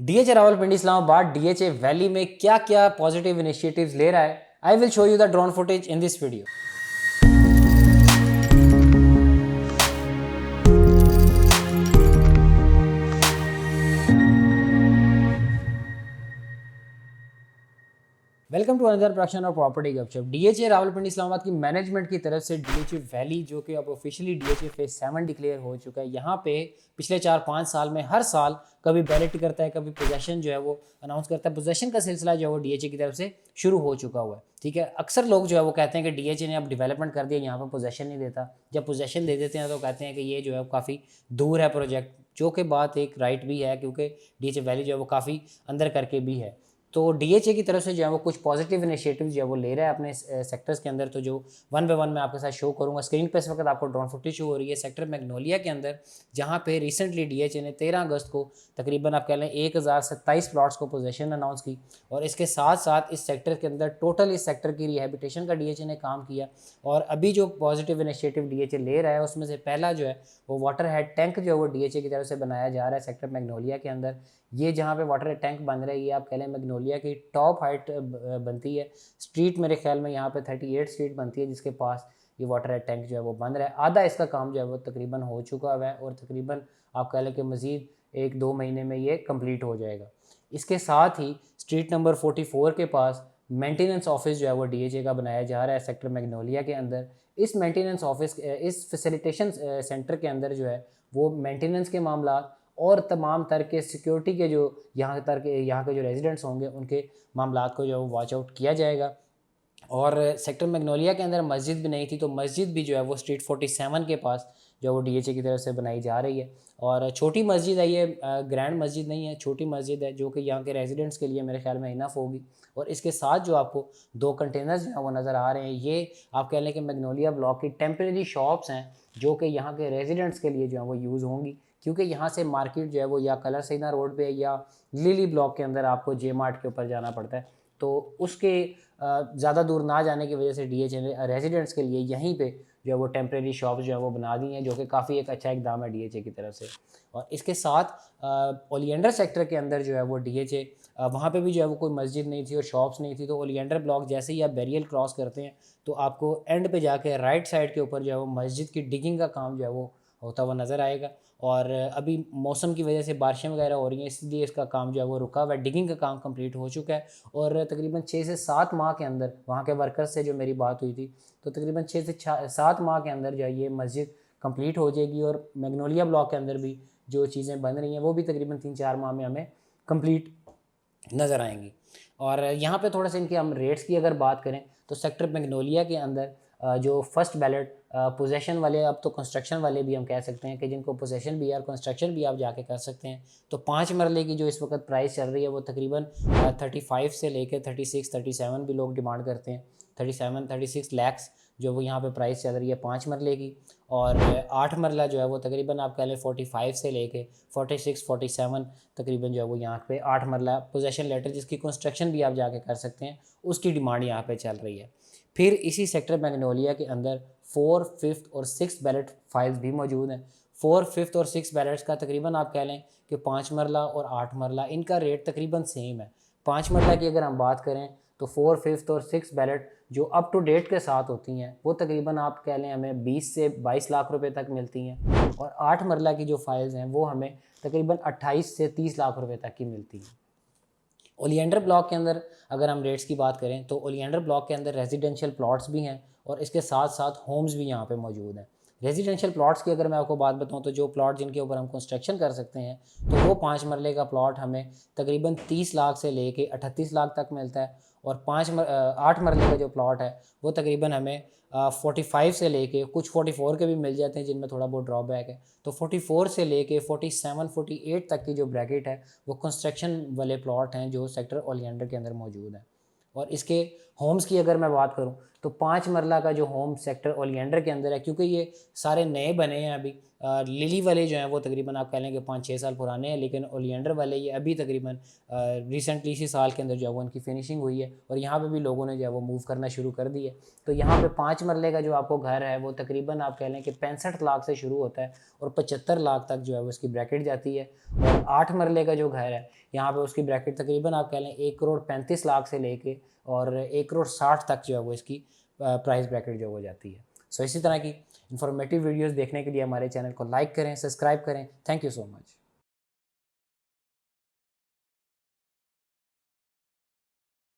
DHA Rawalpindi Islamabad DHA valley में क्या क्या पॉजिटिव इनिशिएटिव्स ले रहा है, I will show you the drone footage in this video. Welcome to another production of property Gupshup. DHA Rawalpindi Islamabad की management की तरफ से डीएचए वैली, जो कि अब ऑफिशियली डीएचए फेज 7 डिक्लेयर हो चुका है, यहाँ पे पिछले 4-5 साल में हर साल कभी बैलेट करता है, कभी पोजेशन जो है वो अनाउंस करता है। पोजेशन का सिलसिला जो है वो डीएचए की तरफ से शुरू हो चुका हुआ है। ठीक है, अक्सर लोग जो है वो कहते हैं कि डीएचए ने अब डेवलपमेंट कर दिया, यहाँ पर पोजेशन नहीं देता। जब पोजेशन दे देते हैं तो कहते हैं कि ये जो है काफ़ी दूर है प्रोजेक्ट, जो कि बात एक राइट भी है, क्योंकि डीएचए वैली जो है वो काफ़ी अंदर करके भी है। तो डीएचए की तरफ से जो है वो कुछ पॉजिटिव इनिशिएटिव जो है वो ले रहा है अपने सेक्टर्स के अंदर। तो जो वन बाय वन मैं आपके साथ शो करूंगा। स्क्रीन पे इस वक्त आपको ड्रोन फुटेज शो हो रही है सेक्टर मैग्नोलिया के अंदर, जहां पे रिसेंटली डीएचए ने 13 अगस्त को तकरीबन आप कह लें 1027 प्लॉट्स को पोजेशन अनाउंस की। और इसके साथ साथ इस सेक्टर के अंदर टोटल इस सेक्टर की रिहेबिटेशन का डीएचए ने काम किया। और अभी जो पॉजिटिव इनिशिएटिव डीएचए ले रहा है उसमें से पहला जो है वो वाटर हेड टैंक जो है वो डीएचए की तरफ से बनाया जा रहा है सेक्टर मैग्नोलिया के अंदर। ये जहाँ पे वाटर हेड टैंक बन रहा है, ये आप कह लें मैग्नोलिया की टॉप हाइट बनती है। स्ट्रीट मेरे ख्याल में यहाँ पे 38 स्ट्रीट बनती है, जिसके पास ये वाटर हेड टैंक जो है वो बन रहा है। आधा इसका काम जो है वो तकरीबन हो चुका हुआ है, और तकरीबन आप कह लें कि मज़ीद 1-2 महीने में ये कंप्लीट हो जाएगा। इसके साथ ही स्ट्रीट नंबर 44 के पास मेंटेनेंस ऑफिस जो है वो डीएचए का बनाया जा रहा है सेक्टर मैग्नोलिया के अंदर। इस मेंटेनेंस ऑफिस, इस फैसिलिटेशन सेंटर के अंदर जो है वो मेंटेनेंस के मामला और तमाम तरह के सिक्योरिटी के जो यहाँ के जो रेजिडेंट्स होंगे उनके मामलात को जो है वॉच आउट किया जाएगा। और सेक्टर मैग्नोलिया के अंदर मस्जिद भी नहीं थी, तो मस्जिद भी जो है वो स्ट्रीट 47 के पास जो है वो डीएचए की तरफ से बनाई जा रही है। और छोटी मस्जिद है ये, ग्रैंड मस्जिद नहीं है, छोटी मस्जिद है जो कि यहाँ के रेजिडेंट्स के लिए मेरे ख्याल में इनफ होगी। और इसके साथ जो आपको 2 कंटेनर्स जो हैं वो नज़र आ रहे हैं, ये आप कह लें कि मैग्नोलिया ब्लॉक की टेम्परेरी शॉप्स हैं, जो कि यहाँ के रेजिडेंट्स के लिए जो है वो यूज़ होंगी। क्योंकि यहाँ से मार्केट जो है वो या कलर सैना रोड पे या लिली ब्लॉक के अंदर आपको जे मार्ट के ऊपर जाना पड़ता है। तो उसके ज़्यादा दूर ना जाने की वजह से डीएचए ने रेजिडेंट्स के लिए यहीं पे जो है वो टेम्प्रेरी शॉप्स जो है वो बना दी हैं, जो कि काफ़ी एक अच्छा इकदाम है डीएचए की तरफ से। और इसके साथ ओलियंडर सेक्टर के अंदर जो है वो डीएचए, वहाँ पे भी जो है वो कोई मस्जिद नहीं थी और शॉप्स नहीं थी। तो ओलियंडर ब्लॉक जैसे ही आप बैरियल क्रॉस करते हैं तो आपको एंड पे जाके राइट साइड के ऊपर जो है वो मस्जिद की डिगिंग का काम जो है वो होता हुआ नज़र आएगा। और अभी मौसम की वजह से बारिशें वगैरह हो रही हैं, इसलिए इसका काम जो है वो रुका हुआ है। डिगिंग का काम कंप्लीट हो चुका है और तकरीबन 6 से 7 माह के अंदर वहाँ के वर्कर्स से जो मेरी बात हुई थी, तो तकरीबन 6 से 7 माह के अंदर जो है ये मस्जिद कंप्लीट हो जाएगी। और मैग्नोलिया ब्लॉक के अंदर भी जो चीज़ें बन रही हैं वो भी तकरीबन 3-4 माह में हमें कंप्लीट नज़र आएंगी। और यहाँ पे थोड़ा सा इनके हम रेट्स की अगर बात करें तो सेक्टर मैग्नोलिया के अंदर जो फर्स्ट बैलेट पोजेशन वाले, अब तो कंस्ट्रक्शन वाले भी हम कह सकते हैं कि जिनको पोजेशन भी है और कंस्ट्रक्शन भी आप जाके कर सकते हैं, तो 5 मरले की जो इस वक्त प्राइस चल रही है वो तकरीबन 35 से लेकर 36-37 भी लोग डिमांड करते हैं। 37-36 लैक्स जो वो यहाँ पे प्राइस चल रही है 5 मरले की। और 8 मरला जो है वो तकरीबन आप कह लें 45 से लेके 46-47 तकरीबन जो है वो यहाँ पे 8 मरला पोजेशन लेटर, जिसकी कंस्ट्रक्शन भी आप जाके कर सकते हैं, उसकी डिमांड यहाँ पे चल रही है। फिर इसी सेक्टर मैग्नोलिया के अंदर 4, 5th और 6th बैलेट फाइल्स भी मौजूद हैं। 4, 5th और 6th बैलेट्स का तकरीबन आप कह लें कि 5 मरला और 8 मरला इनका रेट तकरीबन सेम है। 5 मरला की अगर हम बात करें तो 4, 5th और 6th बैलेट जो अप टू डेट के साथ होती हैं वो तकरीबन आप कह लें हमें 20 से 22 लाख रुपए तक मिलती हैं। और 8 मरला की जो फाइल्स हैं वो हमें तकरीबन 28 से 30 लाख रुपए तक की मिलती हैं। ओलियंडर ब्लॉक के अंदर अगर हम रेट्स की बात करें तो ओलियंडर ब्लॉक के अंदर रेजिडेंशियल प्लॉट्स भी हैं और इसके साथ साथ होम्स भी यहाँ पे मौजूद हैं। रेजिडेंशियल प्लॉट्स की अगर मैं आपको बात बताऊँ तो जो प्लॉट जिनके ऊपर हम कंस्ट्रक्शन कर सकते हैं तो वो 5 मरले का प्लॉट हमें तकरीबन 30 लाख से लेके 38 लाख तक मिलता है। और 8 मरले का जो प्लॉट है वो तकरीबन हमें 45 से लेके कुछ 44 के भी मिल जाते हैं जिनमें थोड़ा बहुत ड्रॉबैक है। तो 44 से लेके 47-48 तक की जो ब्रैकेट है वो कंस्ट्रक्शन वाले प्लॉट हैं जो सेक्टर ओलियंडर के अंदर मौजूद हैं। और इसके होम्स की अगर मैं बात करूं तो 5 मरला का जो होम सेक्टर ओलियंडर के अंदर है, क्योंकि ये सारे नए बने हैं अभी लिली वाले जो हैं वो तकरीबन आप कह लें कि 5-6 साल पुराने हैं, लेकिन ओलियंडर वाले ये अभी तकरीबन रिसेंटली इसी साल के अंदर जो है वो उनकी फिनिशिंग हुई है और यहाँ पे भी लोगों ने जो है वो मूव करना शुरू कर दी है। तो यहाँ पे 5 मरले का जो आपको घर है वो तकरीबन आप कह लें कि 65 लाख से शुरू होता है और 75 लाख तक जो है वो उसकी ब्रैकेट जाती है। और 8 मरले का जो घर है यहाँ पे उसकी ब्रैकेट तकरीबन आप कह लें 1,35 लाख से लेके और 1,60 तक जो है वो इसकी प्राइस ब्रैकेट जो हो जाती है। सो इसी तरह की इन्फॉर्मेटिव वीडियोस देखने के लिए हमारे चैनल को लाइक करें, सब्सक्राइब करें। Thank you so much.